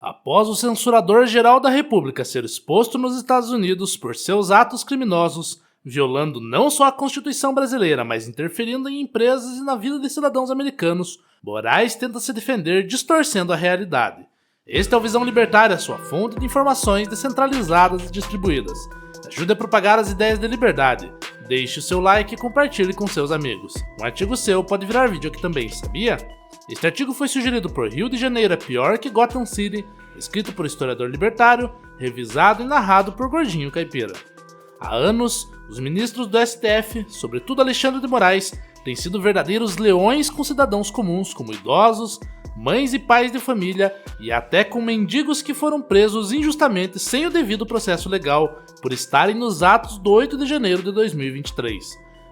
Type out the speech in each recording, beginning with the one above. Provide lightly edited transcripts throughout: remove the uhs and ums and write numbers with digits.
Após o censurador-geral da República ser exposto nos Estados Unidos por seus atos criminosos, violando não só a Constituição brasileira, mas interferindo em empresas e na vida de cidadãos americanos, Moraes tenta se defender distorcendo a realidade. Este é o Visão Libertária, sua fonte de informações descentralizadas e distribuídas. Ajude a propagar as ideias de liberdade. Deixe o seu like e compartilhe com seus amigos. Um artigo seu pode virar vídeo aqui também, sabia? Este artigo foi sugerido por Rio de Janeiro é pior que Gotham City, escrito por historiador libertário, revisado e narrado por Gordinho Caipira. Há anos, os ministros do STF, sobretudo Alexandre de Moraes, têm sido verdadeiros leões com cidadãos comuns como idosos, mães e pais de família e até com mendigos que foram presos injustamente sem o devido processo legal por estarem nos atos do 8 de janeiro de 2023.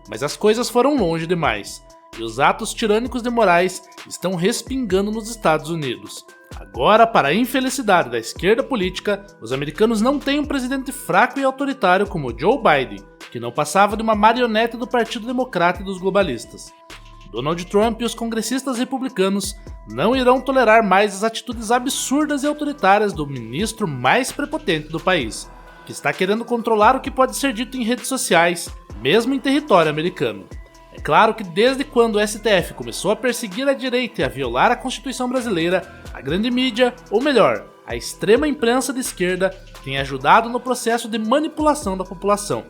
Mas as coisas foram longe demais, e os atos tirânicos de Moraes estão respingando nos Estados Unidos. Agora, para a infelicidade da esquerda política, os americanos não têm um presidente fraco e autoritário como Joe Biden, que não passava de uma marionete do Partido Democrata e dos globalistas. Donald Trump e os congressistas republicanos não irão tolerar mais as atitudes absurdas e autoritárias do ministro mais prepotente do país, que está querendo controlar o que pode ser dito em redes sociais, mesmo em território americano. É claro que desde quando o STF começou a perseguir a direita e a violar a Constituição brasileira, a grande mídia, ou melhor, a extrema imprensa de esquerda, tem ajudado no processo de manipulação da população.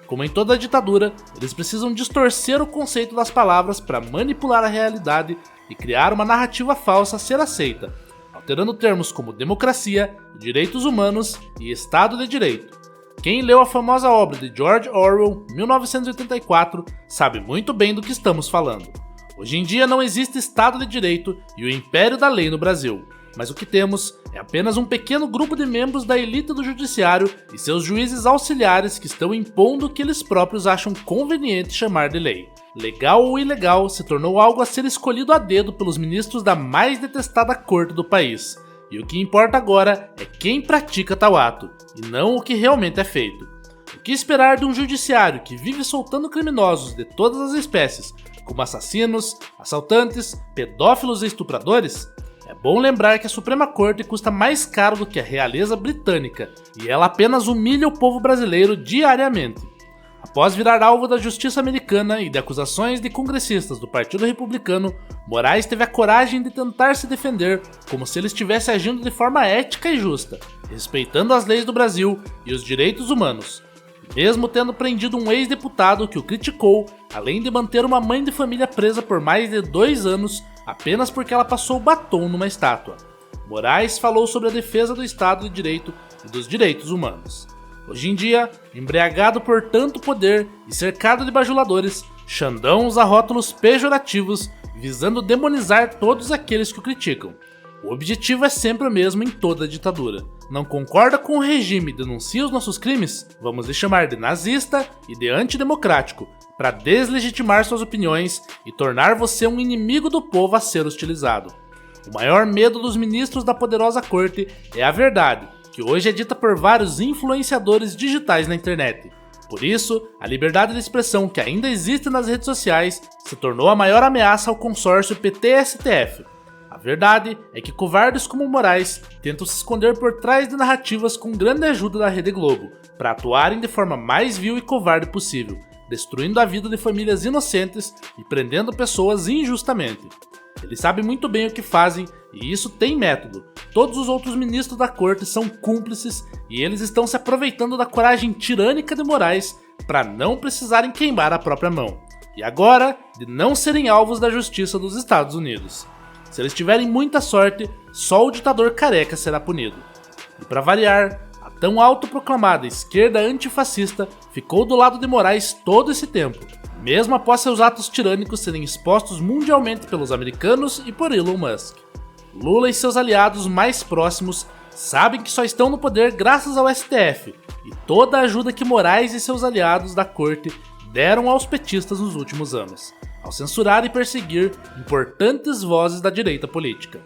Como em toda ditadura, eles precisam distorcer o conceito das palavras para manipular a realidade e criar uma narrativa falsa a ser aceita, alterando termos como democracia, direitos humanos e Estado de Direito. Quem leu a famosa obra de George Orwell, 1984, sabe muito bem do que estamos falando. Hoje em dia não existe Estado de Direito e o império da lei no Brasil, mas o que temos é apenas um pequeno grupo de membros da elite do judiciário e seus juízes auxiliares que estão impondo o que eles próprios acham conveniente chamar de lei. Legal ou ilegal se tornou algo a ser escolhido a dedo pelos ministros da mais detestada corte do país. E o que importa agora é quem pratica tal ato, e não o que realmente é feito. O que esperar de um judiciário que vive soltando criminosos de todas as espécies, como assassinos, assaltantes, pedófilos e estupradores? É bom lembrar que a Suprema Corte custa mais caro do que a realeza britânica, e ela apenas humilha o povo brasileiro diariamente. Após virar alvo da justiça americana e de acusações de congressistas do Partido Republicano, Moraes teve a coragem de tentar se defender como se ele estivesse agindo de forma ética e justa, respeitando as leis do Brasil e os direitos humanos. Mesmo tendo prendido um ex-deputado que o criticou, além de manter uma mãe de família presa por mais de 2 anos apenas porque ela passou batom numa estátua. Moraes falou sobre a defesa do Estado de Direito e dos direitos humanos. Hoje em dia, embriagado por tanto poder e cercado de bajuladores, Xandão usa rótulos pejorativos visando demonizar todos aqueles que o criticam. O objetivo é sempre o mesmo em toda ditadura. Não concorda com o regime e denuncia os nossos crimes? Vamos lhe chamar de nazista e de antidemocrático, para deslegitimar suas opiniões e tornar você um inimigo do povo a ser hostilizado. O maior medo dos ministros da poderosa corte é a verdade, que hoje é dita por vários influenciadores digitais na internet. Por isso, a liberdade de expressão que ainda existe nas redes sociais se tornou a maior ameaça ao consórcio PT-STF. A verdade é que covardes como Moraes tentam se esconder por trás de narrativas com grande ajuda da Rede Globo, para atuarem de forma mais vil e covarde possível, destruindo a vida de famílias inocentes e prendendo pessoas injustamente. Eles sabem muito bem o que fazem e isso tem método. Todos os outros ministros da corte são cúmplices e eles estão se aproveitando da coragem tirânica de Moraes para não precisarem queimar a própria mão. E agora, de não serem alvos da justiça dos Estados Unidos. Se eles tiverem muita sorte, só o ditador careca será punido. E para variar, a tão autoproclamada esquerda antifascista ficou do lado de Moraes todo esse tempo, mesmo após seus atos tirânicos serem expostos mundialmente pelos americanos e por Elon Musk. Lula e seus aliados mais próximos sabem que só estão no poder graças ao STF e toda a ajuda que Moraes e seus aliados da corte deram aos petistas nos últimos anos, ao censurar e perseguir importantes vozes da direita política.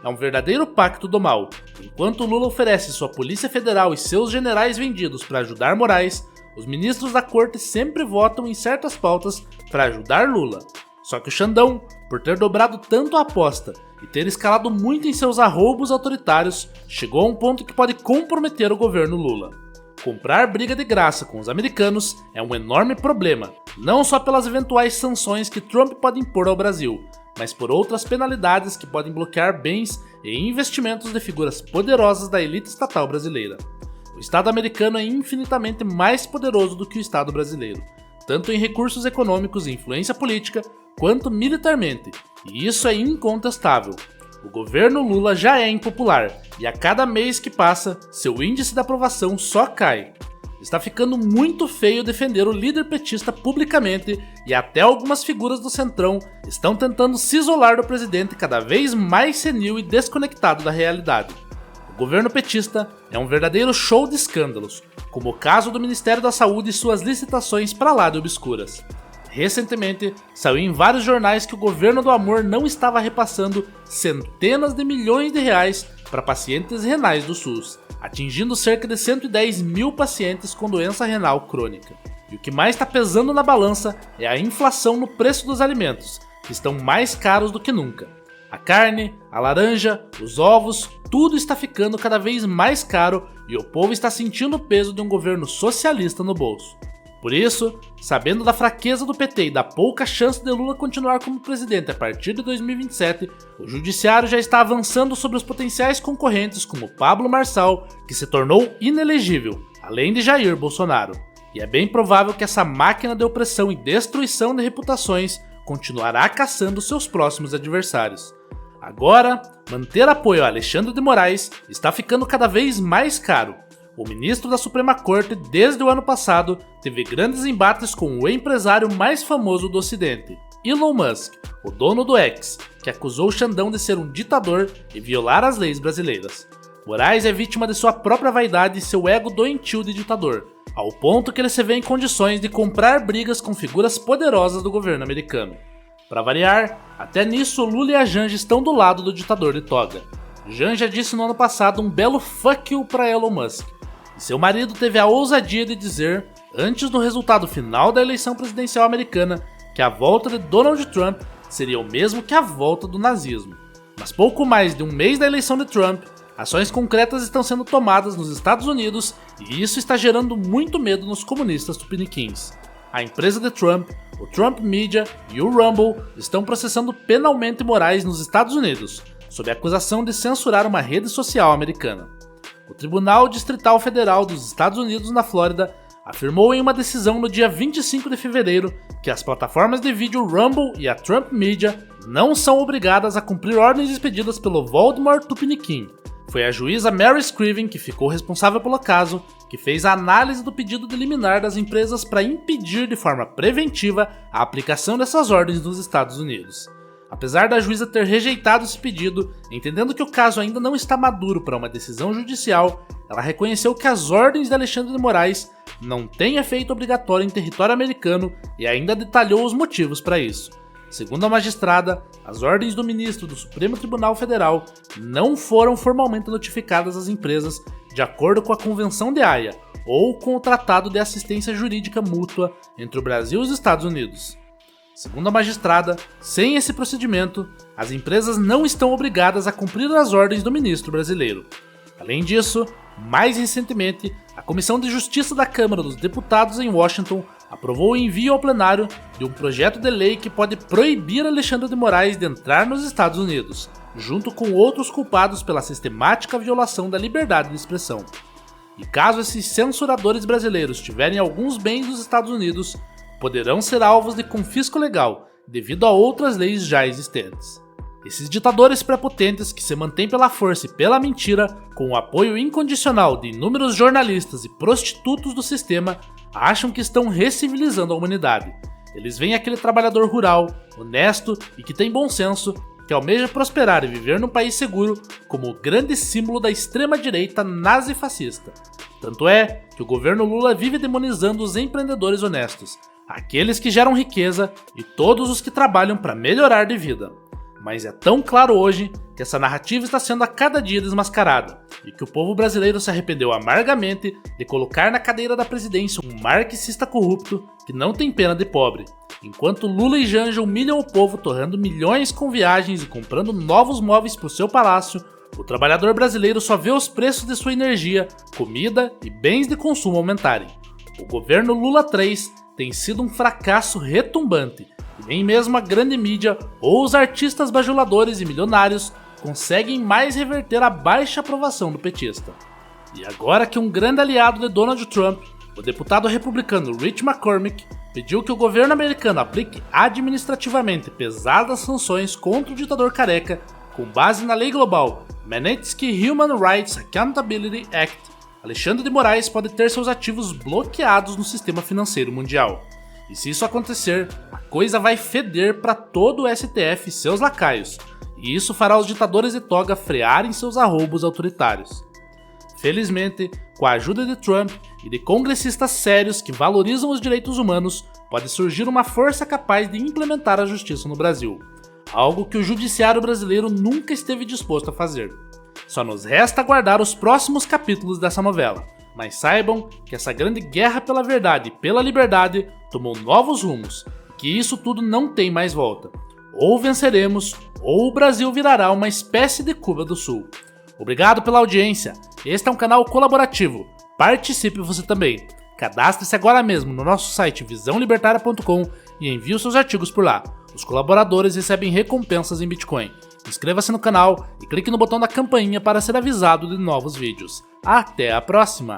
É um verdadeiro pacto do mal. Enquanto Lula oferece sua Polícia Federal e seus generais vendidos para ajudar Moraes, os ministros da corte sempre votam em certas pautas para ajudar Lula. Só que o Xandão, por ter dobrado tanto a aposta e ter escalado muito em seus arroubos autoritários, chegou a um ponto que pode comprometer o governo Lula. Comprar briga de graça com os americanos é um enorme problema, não só pelas eventuais sanções que Trump pode impor ao Brasil, mas por outras penalidades que podem bloquear bens e investimentos de figuras poderosas da elite estatal brasileira. O Estado americano é infinitamente mais poderoso do que o Estado brasileiro, tanto em recursos econômicos e influência política, quanto militarmente, e isso é incontestável. O governo Lula já é impopular, e a cada mês que passa, seu índice de aprovação só cai. Está ficando muito feio defender o líder petista publicamente, e até algumas figuras do Centrão estão tentando se isolar do presidente cada vez mais senil e desconectado da realidade. O governo petista é um verdadeiro show de escândalos, como o caso do Ministério da Saúde e suas licitações para lá de obscuras. Recentemente, saiu em vários jornais que o governo do amor não estava repassando centenas de milhões de reais para pacientes renais do SUS, atingindo cerca de 110 mil pacientes com doença renal crônica. E o que mais está pesando na balança é a inflação no preço dos alimentos, que estão mais caros do que nunca. A carne, a laranja, os ovos, tudo está ficando cada vez mais caro e o povo está sentindo o peso de um governo socialista no bolso. Por isso, sabendo da fraqueza do PT e da pouca chance de Lula continuar como presidente a partir de 2027, o judiciário já está avançando sobre os potenciais concorrentes como Pablo Marçal, que se tornou inelegível, além de Jair Bolsonaro. E é bem provável que essa máquina de opressão e destruição de reputações continuará caçando seus próximos adversários. Agora, manter apoio a Alexandre de Moraes está ficando cada vez mais caro. O ministro da Suprema Corte, desde o ano passado, teve grandes embates com o empresário mais famoso do Ocidente, Elon Musk, o dono do X, que acusou Xandão de ser um ditador e violar as leis brasileiras. Moraes é vítima de sua própria vaidade e seu ego doentio de ditador, ao ponto que ele se vê em condições de comprar brigas com figuras poderosas do governo americano. Para variar, até nisso Lula e a Janja estão do lado do ditador de toga. Janja disse no ano passado um belo fuck you para Elon Musk. E seu marido teve a ousadia de dizer, antes do resultado final da eleição presidencial americana, que a volta de Donald Trump seria o mesmo que a volta do nazismo. Mas pouco mais de um mês da eleição de Trump, ações concretas estão sendo tomadas nos Estados Unidos e isso está gerando muito medo nos comunistas tupiniquins. A empresa de Trump, o Trump Media e o Rumble estão processando penalmente Moraes nos Estados Unidos, sob a acusação de censurar uma rede social americana. O Tribunal Distrital Federal dos Estados Unidos na Flórida afirmou em uma decisão no dia 25 de fevereiro que as plataformas de vídeo Rumble e a Trump Media não são obrigadas a cumprir ordens expedidas pelo Voldemort Tupiniquim. Foi a juíza Mary Scriven, que ficou responsável pelo caso, que fez a análise do pedido de liminar das empresas para impedir de forma preventiva a aplicação dessas ordens nos Estados Unidos. Apesar da juíza ter rejeitado esse pedido, entendendo que o caso ainda não está maduro para uma decisão judicial, ela reconheceu que as ordens de Alexandre de Moraes não têm efeito obrigatório em território americano e ainda detalhou os motivos para isso. Segundo a magistrada, as ordens do ministro do Supremo Tribunal Federal não foram formalmente notificadas às empresas de acordo com a Convenção de Haia ou com o Tratado de Assistência Jurídica Mútua entre o Brasil e os Estados Unidos. Segundo a magistrada, sem esse procedimento, as empresas não estão obrigadas a cumprir as ordens do ministro brasileiro. Além disso, mais recentemente, a Comissão de Justiça da Câmara dos Deputados em Washington aprovou o envio ao plenário de um projeto de lei que pode proibir Alexandre de Moraes de entrar nos Estados Unidos, junto com outros culpados pela sistemática violação da liberdade de expressão. E caso esses censuradores brasileiros tiverem alguns bens dos Estados Unidos, poderão ser alvos de confisco legal, devido a outras leis já existentes. Esses ditadores prepotentes que se mantêm pela força e pela mentira, com o apoio incondicional de inúmeros jornalistas e prostitutos do sistema, acham que estão recivilizando a humanidade. Eles veem aquele trabalhador rural, honesto e que tem bom senso, que almeja prosperar e viver num país seguro, como o grande símbolo da extrema-direita nazi-fascista. Tanto é que o governo Lula vive demonizando os empreendedores honestos, aqueles que geram riqueza e todos os que trabalham para melhorar de vida. Mas é tão claro hoje que essa narrativa está sendo a cada dia desmascarada e que o povo brasileiro se arrependeu amargamente de colocar na cadeira da presidência um marxista corrupto que não tem pena de pobre. Enquanto Lula e Janja humilham o povo torrando milhões com viagens e comprando novos móveis para o seu palácio, o trabalhador brasileiro só vê os preços de sua energia, comida e bens de consumo aumentarem. O governo Lula III tem sido um fracasso retumbante e nem mesmo a grande mídia ou os artistas bajuladores e milionários conseguem mais reverter a baixa aprovação do petista. E agora que um grande aliado de Donald Trump, o deputado republicano Rich McCormick, pediu que o governo americano aplique administrativamente pesadas sanções contra o ditador careca com base na lei global Magnitsky Human Rights Accountability Act, Alexandre de Moraes pode ter seus ativos bloqueados no sistema financeiro mundial. E se isso acontecer, a coisa vai feder para todo o STF e seus lacaios, e isso fará os ditadores de toga frearem seus arroubos autoritários. Felizmente, com a ajuda de Trump e de congressistas sérios que valorizam os direitos humanos, pode surgir uma força capaz de implementar a justiça no Brasil, algo que o judiciário brasileiro nunca esteve disposto a fazer. Só nos resta aguardar os próximos capítulos dessa novela, mas saibam que essa grande guerra pela verdade e pela liberdade tomou novos rumos, e que isso tudo não tem mais volta. Ou venceremos, ou o Brasil virará uma espécie de Cuba do Sul. Obrigado pela audiência, este é um canal colaborativo, participe você também. Cadastre-se agora mesmo no nosso site visãolibertaria.com e envie os seus artigos por lá. Os colaboradores recebem recompensas em Bitcoin. Inscreva-se no canal e clique no botão da campainha para ser avisado de novos vídeos. Até a próxima!